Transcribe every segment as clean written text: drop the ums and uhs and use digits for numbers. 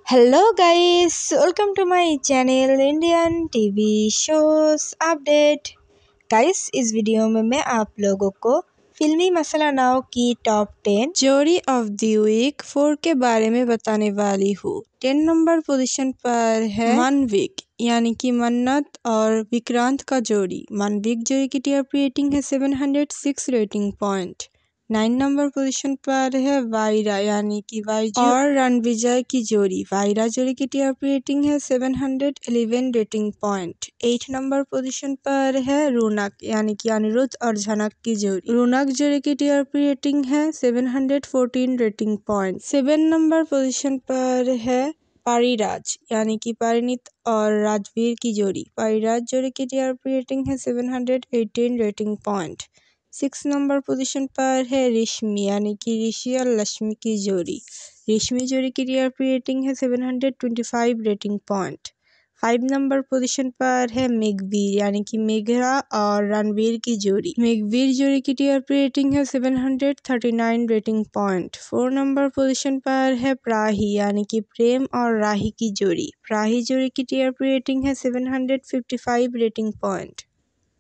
Hello guys, welcome to my channel Indian TV shows update. Guys, इस video में मैं आप लोगों को फिल्मी मसाला नाव की टॉप 10 जोड़ी ऑफ द वीक 4 के बारे में बताने वाली हूँ। 10 नंबर पोजीशन पर है मानविक यानी कि मन्नत और विक्रांत का जोड़ी। मानविक जोड़ी की टीआरपी रेटिंग है 706 रेटिंग पॉइंट। 9 नंबर पोजीशन पर है वायरा यानी कि वाईजू और रणविजय की जोड़ी। वायरा जोड़ी की टीआरपी रेटिंग है 711 रेटिंग पॉइंट। 8 नंबर पोजीशन पर है रौनक यानी कि अनिरुद्ध और झनक की जोड़ी। रौनक जोड़ी की टीआरपी रेटिंग है 714 रेटिंग पॉइंट। 7 नंबर पोजीशन पर है पारिराज यानी कि परिणीत और राजवीर की जोड़ी। पारिराज जोड़ी की टीआरपी रेटिंग है 718 रेटिंग पॉइंट। 6 नंबर पोजीशन पर है रेशमी यानी कि ऋषि और लक्ष्मी की जोड़ी। रेशमी जोड़ी की टीआरपी रेटिंग है 725 रेटिंग पॉइंट। 5 नंबर पोजीशन पर है मेघवीर यानी कि मेघरा और रणवीर की जोड़ी। मेघवीर जोड़ी की टीआरपी रेटिंग है 739 रेटिंग पॉइंट। 4 नंबर पोजीशन पर है प्राही यानी कि प्रेम और राही की जोड़ी। प्राही जोड़ी की टीआरपी रेटिंग है 755 rating point.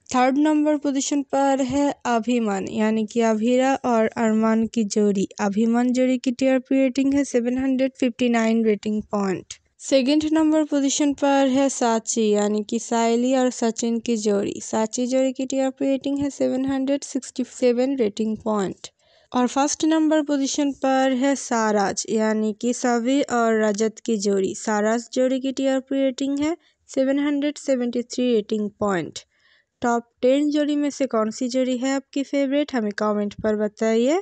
3rd number position पर है अभिमान यानी कि अभीरा और अरमान की जोड़ी। अभिमान जोड़ी की टीआरपी रेटिंग है 759 rating point. 2nd number position पर है साची यानी कि साइली और सचिन की जोड़ी। साची जोड़ी की टीआरपी रेटिंग है 767 रेटिंग पॉइंट। और 1st नंबर पोजीशन पर है साराज यानी कि सभी और रजत की जोड़ी। साराज जोड़ी की टीआरपी रेटिंग है 773 रेटिंग पॉइंट। टॉप 10 जोड़ी में से कौन सी जोड़ी है आपकी फेवरेट, हमें कमेंट पर बताइए।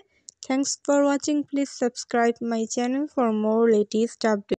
Thanks for watching. Please subscribe my channel for more latest update.